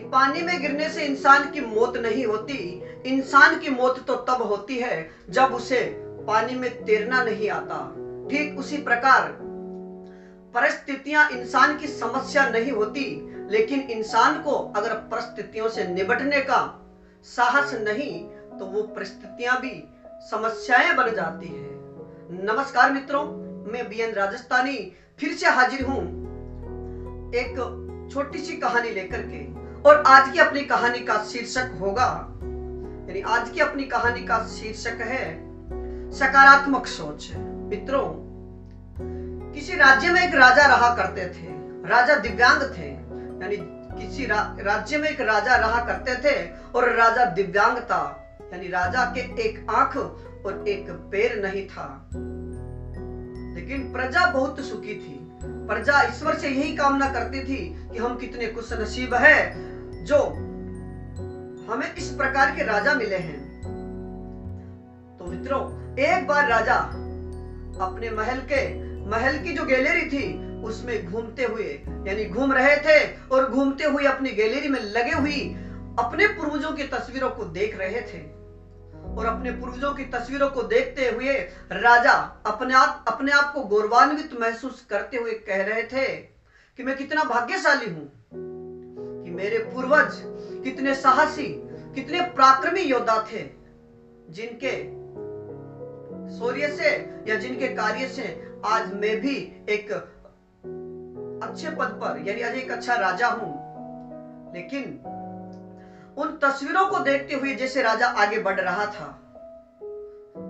कि पानी में गिरने से इंसान की मौत नहीं होती, इंसान की मौत तो तब होती है जब उसे पानी में तैरना नहीं आता। ठीक उसी प्रकार परिस्थितियां इंसान की समस्या नहीं होती, लेकिन इंसान को अगर परिस्थितियों से निपटने का साहस नहीं तो वो परिस्थितियां भी समस्याएं बन जाती है। नमस्कार मित्रों, मैं बीएन राजस्थानी फिर से हाजिर हूं एक छोटी सी कहानी लेकर के। और आज की अपनी कहानी का शीर्षक होगा, यानी आज की अपनी कहानी का शीर्षक है सकारात्मक सोच। मित्रों, किसी राज्य में एक राजा रहा करते थे। राजा दिव्यांग थे, यानी किसी राज्य में एक राजा रहा करते थे और राजा दिव्यांग था, यानी राजा के एक आंख और एक पैर नहीं था। लेकिन प्रजा बहुत सुखी थी। प्रजा ईश्वर से यही कामना करती थी कि हम कितने खुश नसीब हैं जो हमें इस प्रकार के राजा मिले हैं। तो मित्रों, एक बार राजा अपने महल की जो गैलरी थी उसमें घूमते हुए, यानी घूम रहे थे और घूमते हुए अपनी गैलरी में लगे हुई अपने पूर्वजों की तस्वीरों को देख रहे थे। और अपने पूर्वजों की तस्वीरों को देखते हुए राजा अपने आप को गौरवान्वित महसूस करते हुए कह रहे थे कि मैं कितना भाग्यशाली हूं कि मेरे पूर्वज कितने साहसी, कितने पराक्रमी योद्धा थे, जिनके शौर्य से या जिनके कार्य से आज मैं भी एक अच्छे पद पर, यानी आज एक अच्छा राजा हूं। लेकिन उन तस्वीरों को देखते हुए जैसे राजा आगे बढ़ रहा था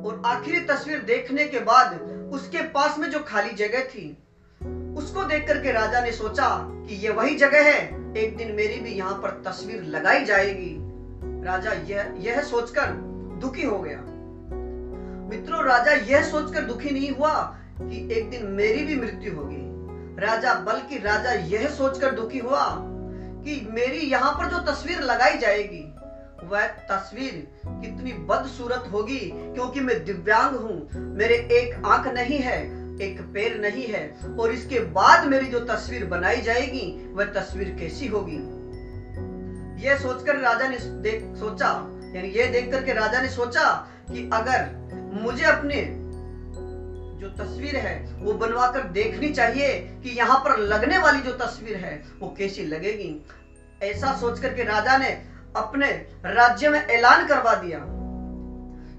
और आखिरी तस्वीर देखने के बाद उसके पास में जो खाली जगह थी उसको देख करके राजा ने सोचा कि ये वही जगह है, एक दिन मेरी भी यहाँ पर तस्वीर लगाई जाएगी। राजा यह सोचकर दुखी हो गया। मित्रों, राजा यह सोचकर दुखी नहीं हुआ कि एक दिन मेरी भी मृत्यु होगी। बल्कि राजा यह सोचकर दुखी हुआ कि मेरी यहाँ पर जो तस्वीर लगाई जाएगी वह तस्वीर कितनी बदसूरत होगी, क्योंकि मैं दिव्यांग हूं, मेरे एक आंख नहीं है, एक पैर नहीं है, और इसके बाद मेरी जो तस्वीर बनाई जाएगी वह तस्वीर कैसी होगी। यह सोचकर राजा ने सोचा, यानी यह देख करके राजा ने सोचा कि अगर मुझे अपने जो तस्वीर है वो बनवाकर देखनी चाहिए कि यहाँ पर लगने वाली जो तस्वीर है वो कैसी लगेगी। ऐसा सोच करके राजा ने अपने राज्य में ऐलान करवा दिया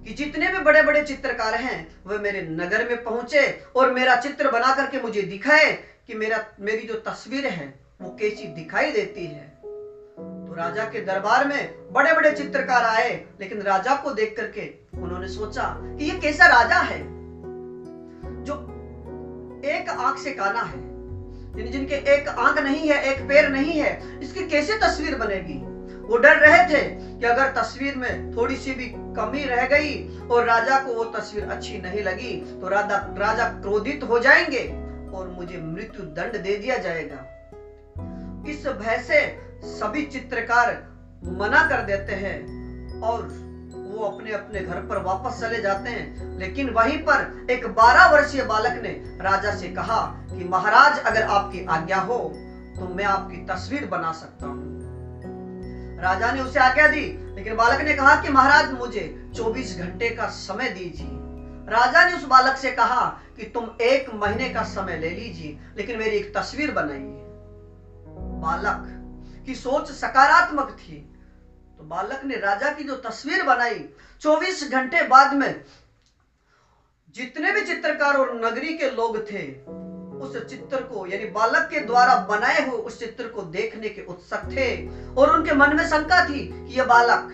कि जितने भी बड़े बड़े चित्रकार हैं वे मेरे नगर में पहुंचे और मेरा चित्र बना करके मुझे दिखाए कि मेरी जो तस्वीर है वो कैसी दिखाई देती है। तो राजा के दरबार में बड़े बड़े चित्रकार आए, लेकिन राजा को देख करके उन्होंने सोचा कि ये कैसा राजा है जो एक आंख से काना है, यानी जिनके एक आंख नहीं है, एक पैर नहीं है, इसकी कैसे तस्वीर बनेगी। वो डर रहे थे कि अगर तस्वीर में थोड़ी सी भी कमी रह गई और राजा को वो तस्वीर अच्छी नहीं लगी तो राजा क्रोधित हो जाएंगे और मुझे मृत्यु दंड दे दिया जाएगा। इस भय से सभी चित्रकार मना कर देते हैं और वो अपने अपने घर पर वापस चले जाते हैं। लेकिन वहीं पर एक 12 वर्षीय बालक ने राजा से कहा कि महाराज, अगर आपकी आज्ञा हो तो मैं आपकी तस्वीर बना सकता हूं। राजा ने उसे आज्ञा दी, लेकिन बालक ने कहा कि महाराज, मुझे 24 घंटे का समय दीजिए। राजा ने उस बालक से कहा कि तुम 1 महीने का समय ले लीजिए, लेकिन मेरी एक तस्वीर बनाइए। बालक की सोच सकारात्मक थी, तो बालक ने राजा की जो तस्वीर बनाई, 24 घंटे बाद में जितने भी चित्रकार और नगरी के लोग थे उस चित्र को, यानी बालक के द्वारा बनाए हुए उस चित्र को देखने के उत्सुक थे और उनके मन में शंका थी कि यह बालक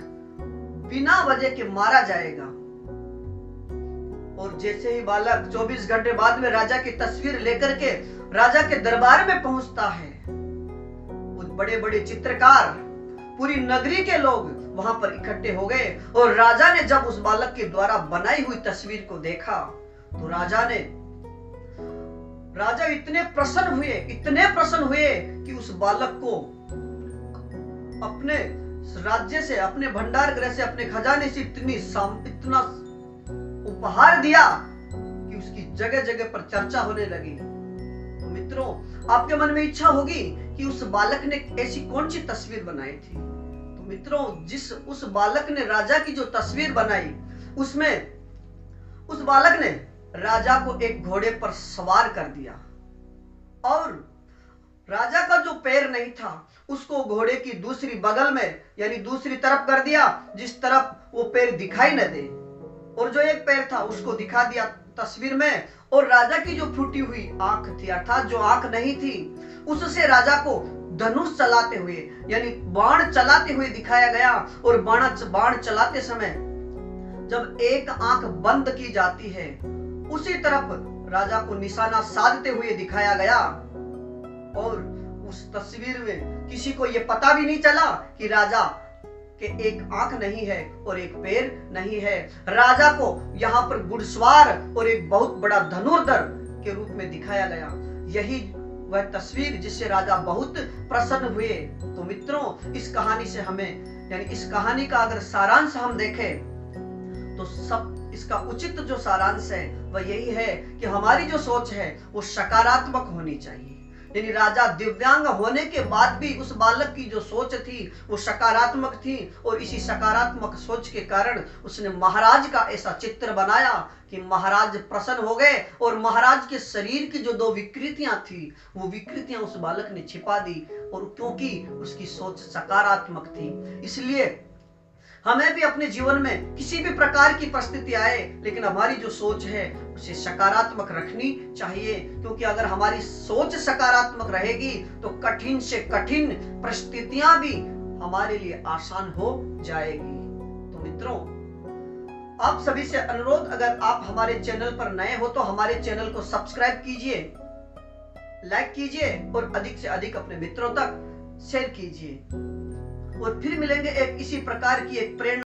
बिना वजह के मारा जाएगा। और जैसे ही बालक 24 घंटे बाद में राजा की तस्वीर लेकर के राजा के दरबार में पहुंचता है, बड़े बड़े चित्रकार, पूरी नगरी के लोग वहां पर इकट्ठे हो गए और राजा ने जब उस बालक के द्वारा बनाई हुई तस्वीर को देखा तो राजा इतने प्रसन्न हुए कि उस बालक को अपने राज्य से, अपने भंडार गृह से, अपने खजाने से इतना उपहार दिया कि उसकी जगह जगह पर चर्चा होने लगी। तो मित्रों, आपके मन में इच्छा होगी कि उस बालक ने ऐसी कौन सी तस्वीर बनाई थी। तो मित्रों, जिस उस बालक ने राजा की जो तस्वीर बनाई, उसमें उस बालक ने राजा को एक घोड़े पर सवार कर दिया और राजा का जो पैर नहीं था उसको घोड़े की दूसरी बगल में यानी दूसरी तरफ कर दिया, जिस तरफ वो पैर दिखाई न दे, और जो एक पैर था उसको दिखा दिया तस्वीर में। और राजा की जो फूटी हुई आंख थी, अर्थात जो आंख नहीं थी, उससे राजा को धनुष चलाते हुए यानी बाण चलाते हुए दिखाया गया। और बाण चलाते समय जब एक आंख बंद की जाती है, उसी तरफ राजा को निशाना साधते हुए दिखाया गया। और उस तस्वीर में किसी को यह पता भी नहीं चला कि राजा के एक आंख नहीं है और एक पैर नहीं है। राजा को यहाँ पर घुड़सवार और एक बहुत बड़ा धनुर्धर के रूप में दिखाया गया। यही वह तस्वीर जिससे राजा बहुत प्रसन्न हुए। तो मित्रों, इस कहानी से हमें यानी इस कहानी का अगर सारांश हम देखें तो सब इसका उचित जो सारांश है वह यही है कि हमारी जो सोच है वो सकारात्मक होनी चाहिए। यानी राजा दिव्यांग होने के बाद भी उस बालक की जो सोच थी वो सकारात्मक थी, और इसी सकारात्मक सोच के कारण उसने महाराज का ऐसा चित्र बनाया कि महाराज प्रसन्न हो गए। और महाराज के शरीर की जो दो विकृतियां थी वो विकृतियां उस बालक ने छिपा दी, और क्योंकि उसकी सोच सकारात्मक थी। इसलिए हमें भी अपने जीवन में किसी भी प्रकार की परिस्थिति आए, लेकिन हमारी जो सोच है उसे सकारात्मक रखनी चाहिए, क्योंकि अगर हमारी सोच सकारात्मक रहेगी तो कठिन से कठिन परिस्थितियां भी हमारे लिए आसान हो जाएगी। तो मित्रों, आप सभी से अनुरोध, अगर आप हमारे चैनल पर नए हो तो हमारे चैनल को सब्सक्राइब कीजिए, लाइक कीजिए और अधिक से अधिक अपने मित्रों तक शेयर कीजिए। और फिर मिलेंगे एक इसी प्रकार की एक प्रेरणा